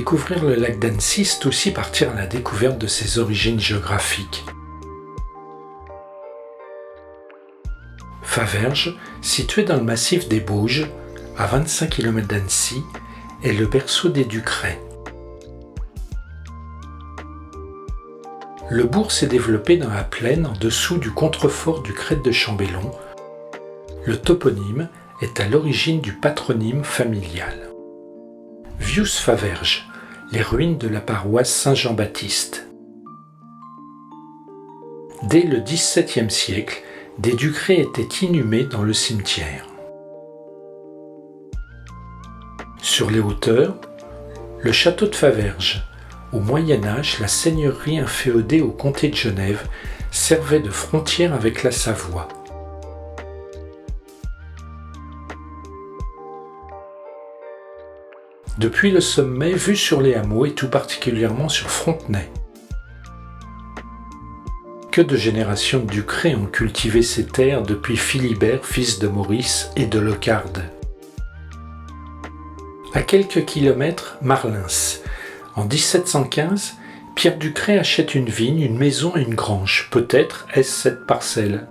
Découvrir le lac d'Annecy, c'est aussi partir à la découverte de ses origines géographiques. Faverges, situé dans le massif des Bauges, à 25 km d'Annecy, est le berceau des Ducrets. Le bourg s'est développé dans la plaine en dessous du contrefort du Crête de Chambellon. Le toponyme est à l'origine du patronyme familial. Vius-Faverges, les ruines de la paroisse Saint-Jean-Baptiste. Dès le XVIIe siècle, des Ducrets étaient inhumés dans le cimetière. Sur les hauteurs, le château de Faverges. Au Moyen Âge, la seigneurie inféodée au comté de Genève servait de frontière avec la Savoie. Depuis le sommet, vue sur les hameaux et tout particulièrement sur Frontenay. Que de générations de Ducrets ont cultivé ces terres depuis Philibert, fils de Maurice, et de Locarde. À quelques kilomètres, Marlins. En 1715, Pierre Ducret achète une vigne, une maison et une grange. Peut-être est-ce cette parcelle.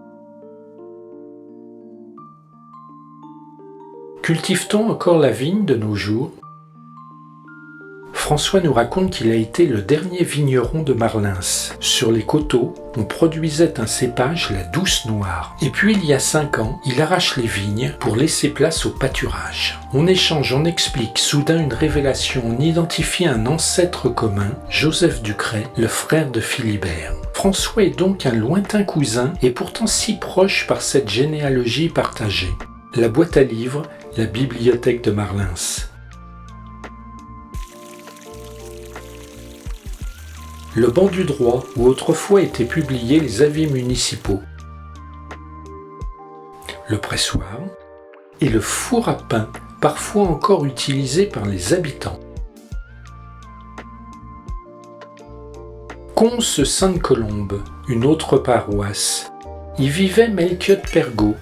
Cultive-t-on encore la vigne de nos jours ? François nous raconte qu'il a été le dernier vigneron de Marlins. Sur les coteaux, on produisait un cépage, la douce noire. Et puis il y a 5 ans, il arrache les vignes pour laisser place au pâturage. On échange, on explique, soudain une révélation, on identifie un ancêtre commun, Joseph Ducret, le frère de Philibert. François est donc un lointain cousin et pourtant si proche par cette généalogie partagée. La boîte à livres, la bibliothèque de Marlins. Le banc du droit, où autrefois étaient publiés les avis municipaux. Le pressoir et le four à pain, parfois encore utilisé par les habitants. Cons-Sainte-Colombe, une autre paroisse. Y vivait Melchiotte Pergot,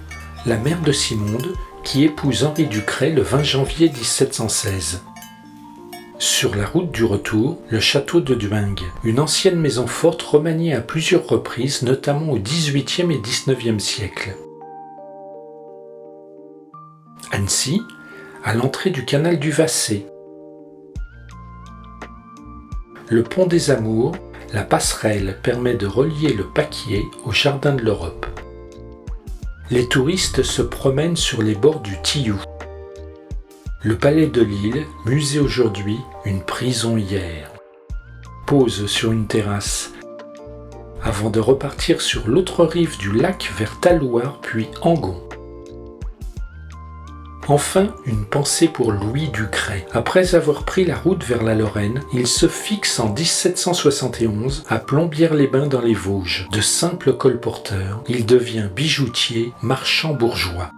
la mère de Simonde, qui épouse Henri Ducret le 20 janvier 1716. Sur la route du retour, le château de Duingue, une ancienne maison forte remaniée à plusieurs reprises, notamment au XVIIIe et XIXe siècle. Annecy, à l'entrée du canal du Vassé. Le pont des Amours, la passerelle permet de relier le Paquier au jardin de l'Europe. Les touristes se promènent sur les bords du Tillou. Le palais de Lille, musée aujourd'hui, une prison hier. Pause sur une terrasse, avant de repartir sur l'autre rive du lac vers Talouard puis Angon. Enfin, une pensée pour Louis Ducret. Après avoir pris la route vers la Lorraine, il se fixe en 1771 à Plombières-les-Bains dans les Vosges. De simple colporteur, il devient bijoutier, marchand bourgeois.